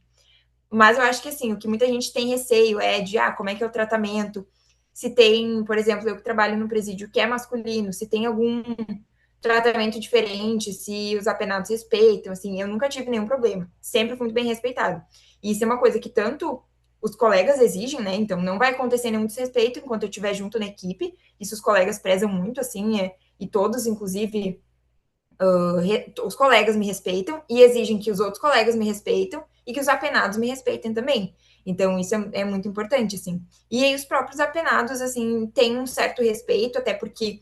Mas eu acho que, assim, o que muita gente tem receio é de, como é que é o tratamento? Se tem, por exemplo, eu que trabalho no presídio que é masculino, se tem algum tratamento diferente, se os apenados respeitam, assim, eu nunca tive nenhum problema. Sempre fui muito bem respeitado. E isso é uma coisa que tanto os colegas exigem, né? Então, não vai acontecer nenhum desrespeito enquanto eu estiver junto na equipe. Isso os colegas prezam muito, assim, e todos, inclusive, os colegas me respeitam e exigem que os outros colegas me respeitam e que os apenados me respeitem também. Então, isso é muito importante, assim. E aí, os próprios apenados, assim, têm um certo respeito, até porque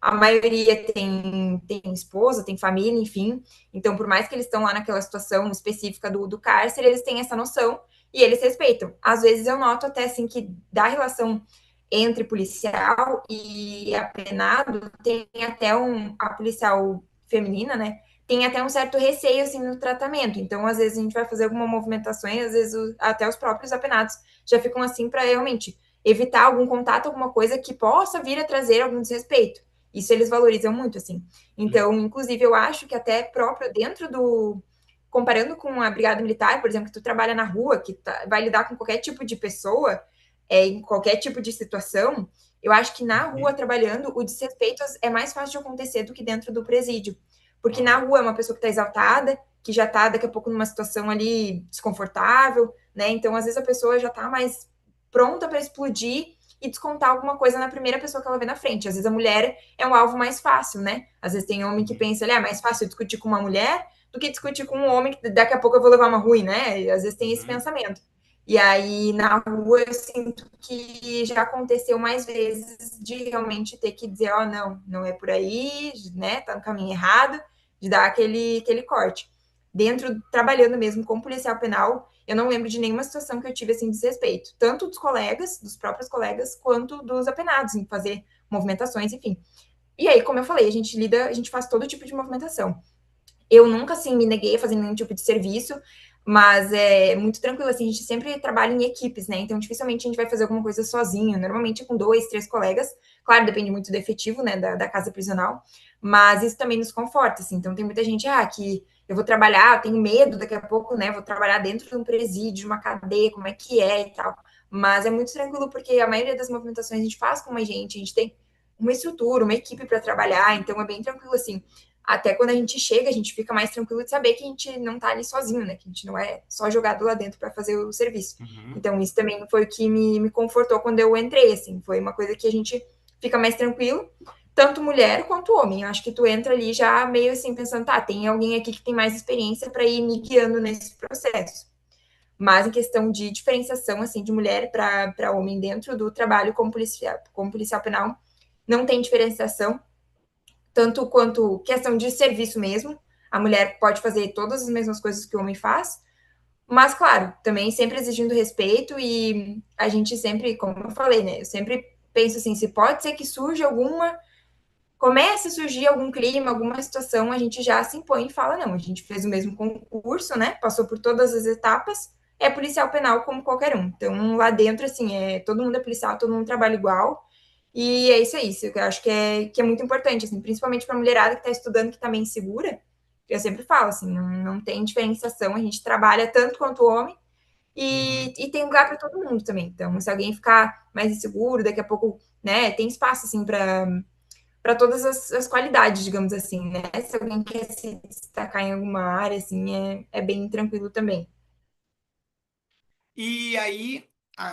a maioria tem esposa, tem família, enfim. Então, por mais que eles estão lá naquela situação específica do cárcere, eles têm essa noção e eles respeitam. Às vezes, eu noto até, assim, que da relação entre policial e apenado, tem até a policial feminina, né? Tem até um certo receio assim no tratamento. Então, às vezes a gente vai fazer alguma movimentação e às vezes até os próprios apenados já ficam assim para realmente evitar algum contato, alguma coisa que possa vir a trazer algum desrespeito. Isso eles valorizam muito, assim. Então, inclusive, eu acho que até próprio dentro do comparando com a brigada militar, por exemplo, que tu trabalha na rua, que vai lidar com qualquer tipo de pessoa, em qualquer tipo de situação, eu acho que na rua, trabalhando, o desrespeito é mais fácil de acontecer do que dentro do presídio. Porque na rua é uma pessoa que está exaltada, que já está daqui a pouco numa situação ali desconfortável, né? Então, às vezes, a pessoa já está mais pronta para explodir e descontar alguma coisa na primeira pessoa que ela vê na frente. Às vezes a mulher é um alvo mais fácil, né? Às vezes tem homem que pensa, é mais fácil discutir com uma mulher do que discutir com um homem que daqui a pouco eu vou levar uma ruim, né? E às vezes tem esse pensamento. E aí, na rua, eu sinto que já aconteceu mais vezes de realmente ter que dizer, não é por aí, né? Tá no caminho errado, de dar aquele corte. Dentro, trabalhando mesmo com policial penal, eu não lembro de nenhuma situação que eu tive assim desrespeito, tanto dos colegas, dos próprios colegas, quanto dos apenados, em fazer movimentações, enfim. E aí, como eu falei, a gente faz todo tipo de movimentação. Eu nunca, assim, me neguei a fazer nenhum tipo de serviço, mas é muito tranquilo, assim, a gente sempre trabalha em equipes, né? Então, dificilmente a gente vai fazer alguma coisa sozinho, normalmente é com 2, 3 colegas. Claro, depende muito do efetivo, né, da casa prisional, mas isso também nos conforta, assim. Então, tem muita gente, que eu vou trabalhar, eu tenho medo daqui a pouco, né, vou trabalhar dentro de um presídio, de uma cadeia, como é que é e tal. Mas é muito tranquilo, porque a maioria das movimentações a gente faz com a gente tem uma estrutura, uma equipe para trabalhar, então é bem tranquilo, assim. Até quando a gente chega, a gente fica mais tranquilo de saber que a gente não tá ali sozinho, né? Que a gente não é só jogado lá dentro para fazer o serviço. Então, isso também foi o que me confortou quando eu entrei, assim. Foi uma coisa que a gente fica mais tranquilo, tanto mulher quanto homem. Eu acho que tu entra ali já meio assim, pensando, tem alguém aqui que tem mais experiência para ir me guiando nesse processo. Mas em questão de diferenciação, assim, de mulher para homem dentro do trabalho como policial penal, não tem diferenciação, tanto quanto questão de serviço mesmo. A mulher pode fazer todas as mesmas coisas que o homem faz, mas, claro, também sempre exigindo respeito e a gente sempre, como eu falei, né? Eu sempre penso assim, se pode ser que surja comece a surgir algum clima, alguma situação, a gente já se impõe e fala, não, a gente fez o mesmo concurso, né? Passou por todas as etapas, é policial penal como qualquer um. Então, lá dentro, assim, todo mundo é policial, todo mundo trabalha igual. E é isso aí, isso que eu acho que é muito importante, assim, principalmente para a mulherada que está estudando, que está meio insegura. Eu sempre falo, assim, não tem diferenciação, a gente trabalha tanto quanto o homem Uhum. e tem lugar para todo mundo também. Então, se alguém ficar mais inseguro, daqui a pouco, né, tem espaço, assim, para todas as qualidades, digamos assim, né? Se alguém quer se destacar em alguma área, assim, é bem tranquilo também. E aí,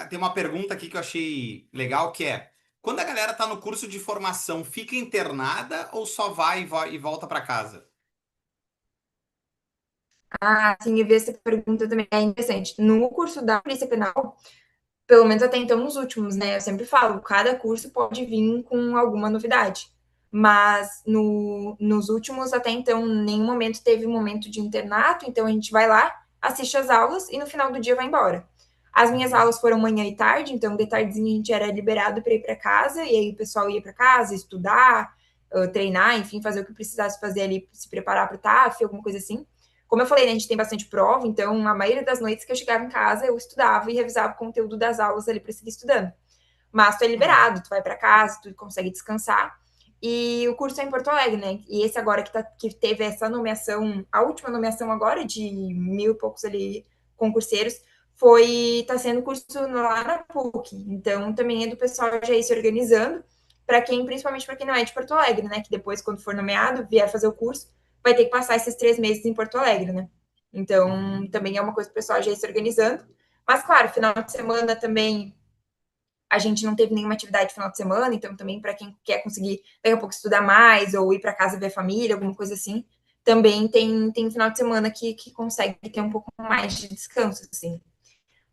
tem uma pergunta aqui que eu achei legal, que é: quando a galera tá no curso de formação, fica internada ou só vai e volta para casa? Ah, sim, eu vi essa pergunta também. É interessante. No curso da Polícia Penal, pelo menos até então nos últimos, né? Eu sempre falo, cada curso pode vir com alguma novidade. Mas nos últimos, até então, nenhum momento teve um momento de internato, então a gente vai lá, assiste as aulas e no final do dia vai embora. As minhas Uhum. aulas foram manhã e tarde, então de tardezinha a gente era liberado para ir para casa, e aí o pessoal ia para casa, estudar, treinar, enfim, fazer o que precisasse fazer ali, se preparar para o TAF, alguma coisa assim. Como eu falei, né, a gente tem bastante prova, então a maioria das noites que eu chegava em casa, eu estudava e revisava o conteúdo das aulas ali para seguir estudando. Mas tu é Uhum. liberado, tu vai para casa, tu consegue descansar. E o curso é em Porto Alegre, né? E esse agora que teve essa nomeação, a última nomeação agora de 1.000 e poucos ali concurseiros, tá sendo curso lá na PUC. Então também é do pessoal já ir se organizando para quem, principalmente para quem não é de Porto Alegre, né? Que depois, quando for nomeado, vier fazer o curso, vai ter que passar esses 3 meses em Porto Alegre, né? Então também é uma coisa para o pessoal já ir se organizando. Mas claro, final de semana também a gente não teve nenhuma atividade no final de semana, então também para quem quer conseguir daqui a pouco estudar mais ou ir para casa ver a família, alguma coisa assim, também tem final de semana que consegue ter um pouco mais de descanso, assim.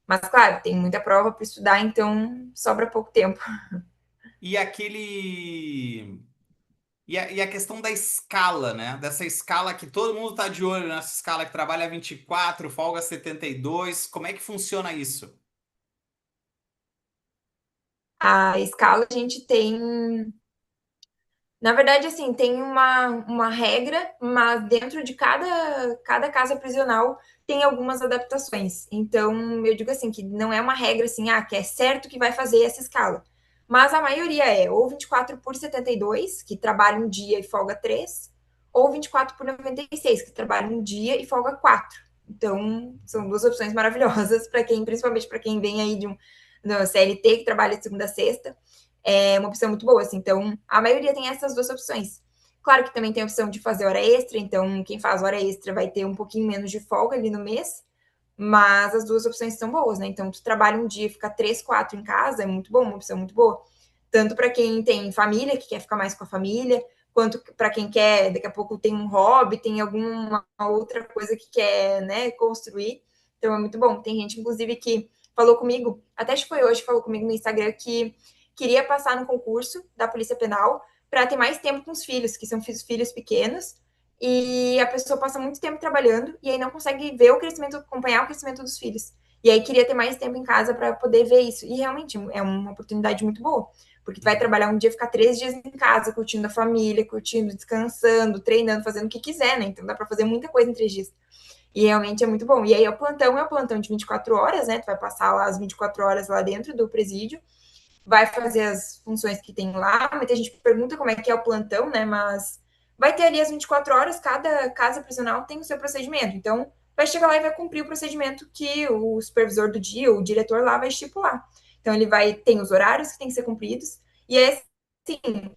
Mas, claro, tem muita prova para estudar, então sobra pouco tempo. E aquele. E a questão da escala, né? Dessa escala que todo mundo tá de olho nessa escala que trabalha 24, folga 72. Como é que funciona isso? A escala a gente tem. Na verdade, assim, tem uma regra, mas dentro de cada casa prisional tem algumas adaptações. Então, eu digo assim, que não é uma regra assim, que é certo que vai fazer essa escala. Mas a maioria é ou 24 por 72, que trabalha um dia e folga 3, ou 24 por 96, que trabalha um dia e folga 4. Então, são duas opções maravilhosas para quem, principalmente para quem vem aí no CLT, que trabalha de segunda a sexta, é uma opção muito boa, assim. Então, a maioria tem essas duas opções. Claro que também tem a opção de fazer hora extra, então quem faz hora extra vai ter um pouquinho menos de folga ali no mês, mas as duas opções são boas, né? Então, tu trabalha um dia, fica 3, 4 em casa, é muito bom, uma opção muito boa. Tanto para quem tem família, que quer ficar mais com a família, quanto para quem quer, daqui a pouco tem um hobby, tem alguma outra coisa que quer, né, construir. Então, é muito bom. Tem gente, inclusive, que falou comigo, até acho que foi hoje, falou comigo no Instagram que queria passar no concurso da Polícia Penal para ter mais tempo com os filhos, que são filhos pequenos, e a pessoa passa muito tempo trabalhando e aí não consegue ver o crescimento, acompanhar o crescimento dos filhos. E aí queria ter mais tempo em casa para poder ver isso. E realmente é uma oportunidade muito boa, porque tu vai Uhum. trabalhar um dia, ficar 3 dias em casa, curtindo a família, curtindo, descansando, treinando, fazendo o que quiser, né? Então dá para fazer muita coisa em 3 dias. E realmente é muito bom. E aí o plantão é o plantão de 24 horas, né? Tu vai passar lá as 24 horas lá dentro do presídio, vai fazer as funções que tem lá. Muita gente pergunta como é que é o plantão, né? Mas vai ter ali as 24 horas, cada casa prisional tem o seu procedimento. Então, vai chegar lá e vai cumprir o procedimento que o supervisor do dia, o diretor lá, vai estipular. Então, ele tem os horários que tem que ser cumpridos. E é assim,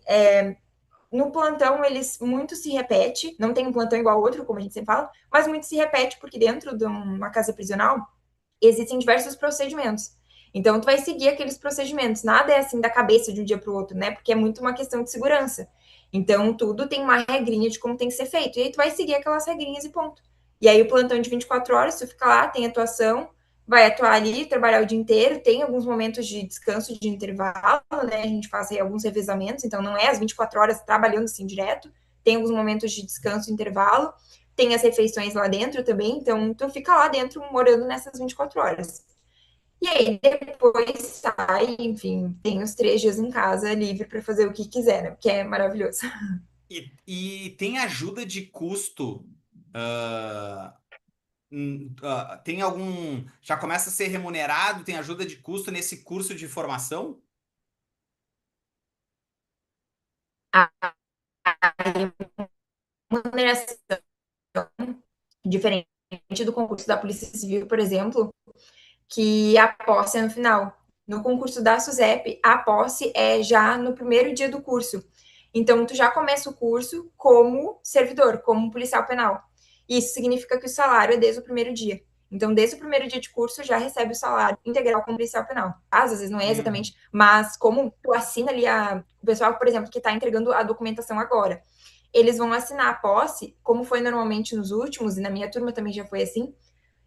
no plantão, eles muito se repete, não tem um plantão igual ao outro, como a gente sempre fala, mas muito se repete, porque dentro de uma casa prisional, existem diversos procedimentos. Então, tu vai seguir aqueles procedimentos. Nada é assim da cabeça de um dia para o outro, né? Porque é muito uma questão de segurança. Então, tudo tem uma regrinha de como tem que ser feito. E aí, tu vai seguir aquelas regrinhas e ponto. E aí, o plantão de 24 horas, tu fica lá, tem atuação, vai atuar ali, trabalhar o dia inteiro, tem alguns momentos de descanso de intervalo, né? A gente faz aí alguns revezamentos, então não é as 24 horas trabalhando assim direto, tem alguns momentos de descanso, intervalo, tem as refeições lá dentro também, então tu fica lá dentro morando nessas 24 horas. E aí depois sai, enfim, tem os 3 dias em casa livre para fazer o que quiser, né? Que é maravilhoso. E tem ajuda de custo. ah, tem algum. Já começa a ser remunerado? Tem ajuda de custo nesse curso de formação? A remuneração, diferente do concurso da Polícia Civil, por exemplo, que a posse é no final. No concurso da SUSEP, a posse é já no primeiro dia do curso. Então, tu já começa o curso como servidor, como policial penal. Isso significa que o salário é desde o primeiro dia. Então, desde o primeiro dia de curso, já recebe o salário integral como policial penal. Às vezes não é Uhum. exatamente, mas como tu assina ali o pessoal, por exemplo, que está entregando a documentação agora, eles vão assinar a posse, como foi normalmente nos últimos, e na minha turma também já foi assim,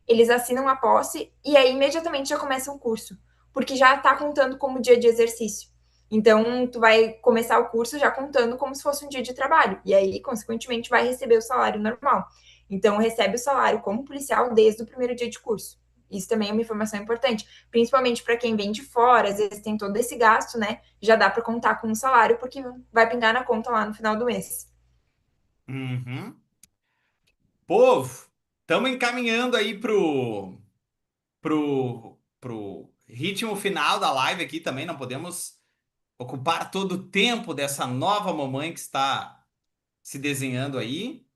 eles assinam a posse e aí imediatamente já começa um curso, porque já está contando como dia de exercício. Então, tu vai começar o curso já contando como se fosse um dia de trabalho, e aí, consequentemente, vai receber o salário normal. Então, recebe o salário como policial desde o primeiro dia de curso. Isso também é uma informação importante, principalmente para quem vem de fora, às vezes tem todo esse gasto, né? Já dá para contar com o salário, porque vai pingar na conta lá no final do mês. Uhum. Povo, estamos encaminhando aí pro ritmo final da live aqui também. Não podemos ocupar todo o tempo dessa nova mamãe que está se desenhando aí.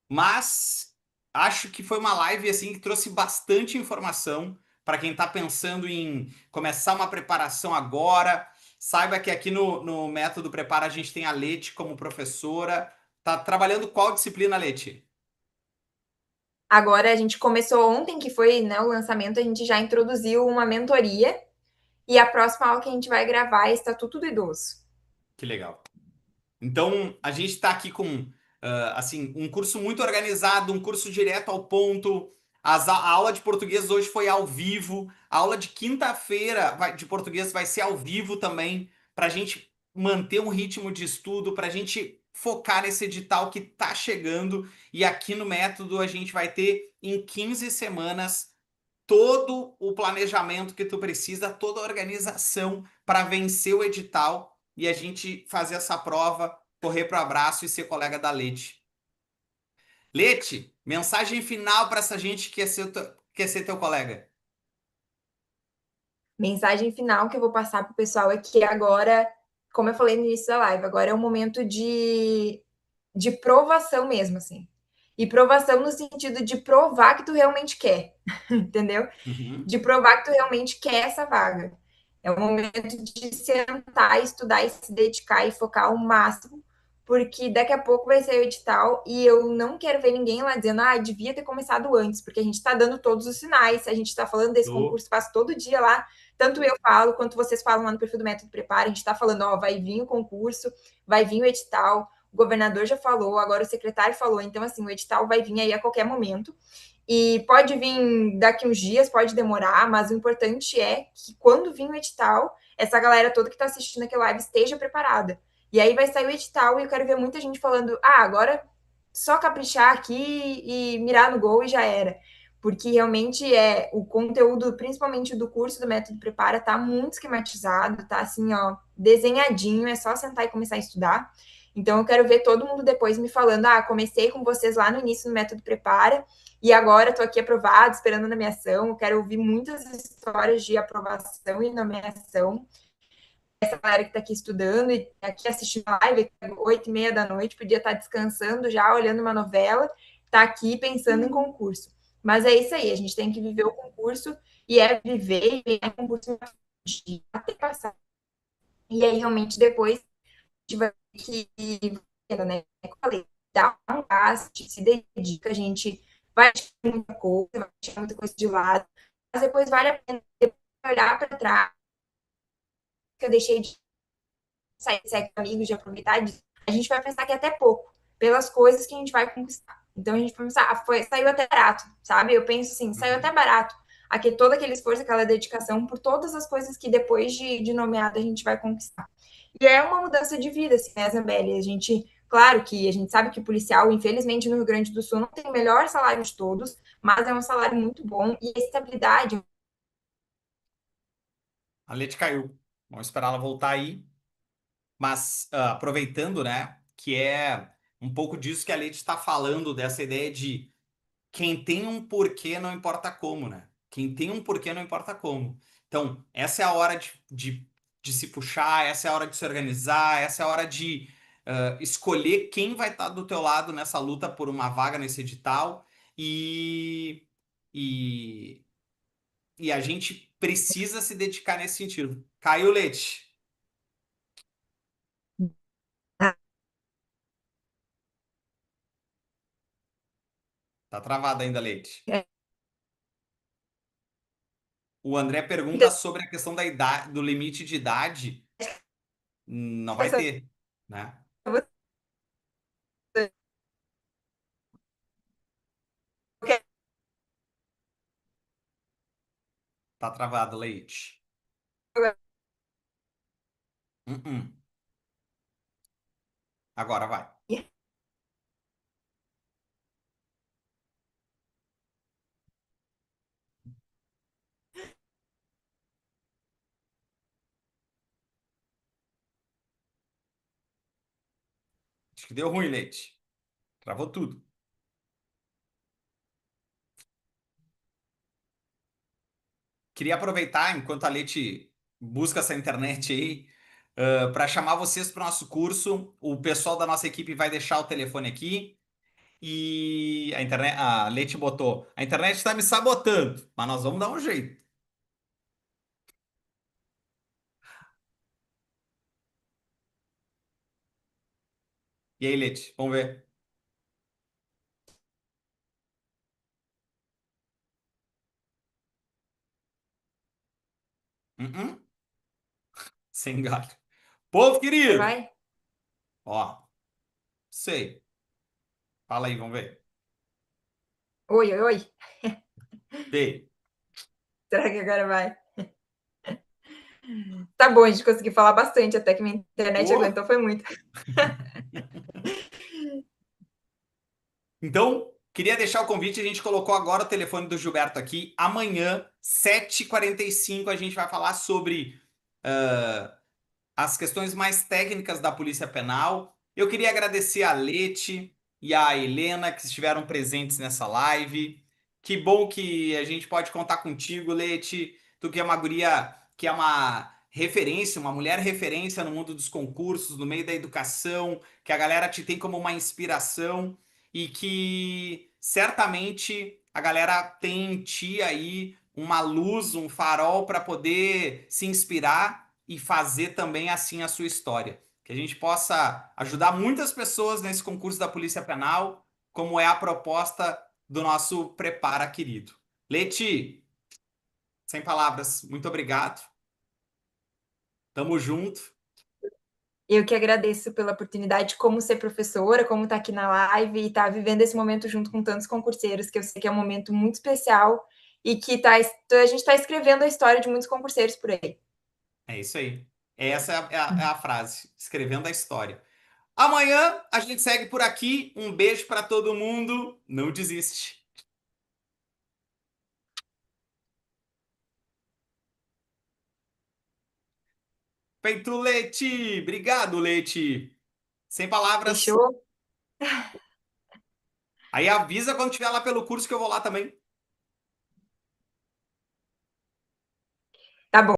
Mas acho que foi uma live assim que trouxe bastante informação para quem está pensando em começar uma preparação agora. Saiba que aqui no Método Prepara a gente tem a Leti como professora. Tá trabalhando qual disciplina, Leti? Agora a gente começou ontem, que foi, né, o lançamento, a gente já introduziu uma mentoria e a próxima aula que a gente vai gravar é Estatuto do Idoso. Que legal. Então, a gente está aqui com assim, um curso muito organizado, um curso direto ao ponto. A aula de português hoje foi ao vivo. A aula de quinta-feira de português vai ser ao vivo também, para a gente manter um ritmo de estudo, para a gente focar nesse edital que está chegando. E aqui no Método a gente vai ter em 15 semanas todo o planejamento que tu precisa, toda a organização para vencer o edital e a gente fazer essa prova, correr para o abraço e ser colega da Leti. Leti, mensagem final para essa gente que quer ser teu colega. Mensagem final que eu vou passar para o pessoal é que agora, como eu falei no início da live, agora é um momento de provação mesmo, assim. E provação no sentido de provar que tu realmente quer, entendeu? Uhum. De provar que tu realmente quer essa vaga. É o momento de sentar, estudar e se dedicar e focar ao máximo, porque daqui a pouco vai ser o edital e eu não quero ver ninguém lá dizendo, ah, devia ter começado antes, porque a gente está dando todos os sinais, a gente está falando desse Tô. concurso, faz todo dia lá, tanto eu falo quanto vocês falam lá no perfil do Método Prepara, a gente está falando, ó, vai vir o concurso, vai vir o edital, o governador já falou, agora o secretário falou, então assim, o edital vai vir aí a qualquer momento. E pode vir daqui uns dias, pode demorar, mas o importante é que quando vir o edital, essa galera toda que está assistindo aqui live esteja preparada. E aí vai sair o edital e eu quero ver muita gente falando: ah, agora só caprichar aqui e mirar no gol e já era. Porque realmente é o conteúdo, principalmente do curso do Método Prepara, tá muito esquematizado, tá assim, ó, desenhadinho, é só sentar e começar a estudar. Então eu quero ver todo mundo depois me falando: ah, comecei com vocês lá no início no Método Prepara, e agora estou aqui aprovado, esperando nomeação. Eu quero ouvir muitas histórias de aprovação e nomeação. Essa galera que está aqui estudando e aqui assistindo a live, 8h30 da noite, podia estar descansando já, olhando uma novela, está aqui pensando em concurso. Mas é isso aí, a gente tem que viver o concurso e é viver e é concurso de até passar. E aí, realmente, depois a gente vai que, né? Como eu falei, dá um gasto, se dedica, a gente vai tirar muita coisa, vai tirar muita coisa de lado, mas depois vale a pena olhar para trás, que eu deixei de sair, segue amigos, de aproveitar disso. A gente vai pensar que é até pouco, pelas coisas que a gente vai conquistar. Então a gente vai pensar, ah, saiu até barato, sabe? Eu penso assim, saiu até Uhum. barato. todo aquele esforço, aquela dedicação por todas as coisas que depois de nomeada a gente vai conquistar. E é uma mudança de vida, assim, né, Zambelli? A gente, claro que a gente sabe que o policial, infelizmente, no Rio Grande do Sul não tem o melhor salário de todos, mas é um salário muito bom e a estabilidade. A Leti caiu. Vamos esperar ela voltar aí. Mas aproveitando, né, que é um pouco disso que a Leti está falando, dessa ideia de quem tem um porquê não importa como, né? Quem tem um porquê não importa como. Então, essa é a hora de se puxar, essa é a hora de se organizar, essa é a hora de escolher quem vai estar do teu lado nessa luta por uma vaga nesse edital e, e, e a gente precisa se dedicar nesse sentido. Caiu, Leite. Tá travado ainda, Leite. O André pergunta sobre a questão da idade, do limite de idade. Não vai ter, né? Tá travado, Leite. Uh-uh. Agora vai. Acho que deu ruim, Leite. Travou tudo. Queria aproveitar, enquanto a Leite busca essa internet aí, para chamar vocês para o nosso curso. O pessoal da nossa equipe vai deixar o telefone aqui. E a internet, a Leite botou. A internet está me sabotando, mas nós vamos dar um jeito. E aí, Leite, vamos ver. Uh-uh. Sem galho. Povo querido! Vai? Ó, sei. Fala aí, vamos ver. Oi, oi, oi. Bem, Será que agora vai? Tá bom, a gente conseguiu falar bastante, até que minha internet oh. aguentou, foi muito. Então, queria deixar o convite. A gente colocou agora o telefone do Gilberto aqui. Amanhã, 7h45, a gente vai falar sobre as questões mais técnicas da Polícia Penal. Eu queria agradecer a Lete e a Helena que estiveram presentes nessa live. Que bom que a gente pode contar contigo, Lete. Tu que é uma guria, que é uma referência, uma mulher referência no mundo dos concursos, no meio da educação, que a galera te tem como uma inspiração e que certamente a galera tem em ti aí uma luz, um farol para poder se inspirar e fazer também assim a sua história. Que a gente possa ajudar muitas pessoas nesse concurso da Polícia Penal, como é a proposta do nosso Prepara Querido. Leti, sem palavras, muito obrigado. Tamo junto. Eu que agradeço pela oportunidade, como ser professora, como estar aqui na live e estar vivendo esse momento junto com tantos concurseiros, que eu sei que é um momento muito especial e que a gente está escrevendo a história de muitos concurseiros por aí. É isso aí. Essa é a frase, escrevendo a história. Amanhã a gente segue por aqui. Um beijo para todo mundo. Não desiste. Feito, Leite. Obrigado, Leite. Sem palavras. Fechou? Aí avisa quando estiver lá pelo curso que eu vou lá também. Tá bom.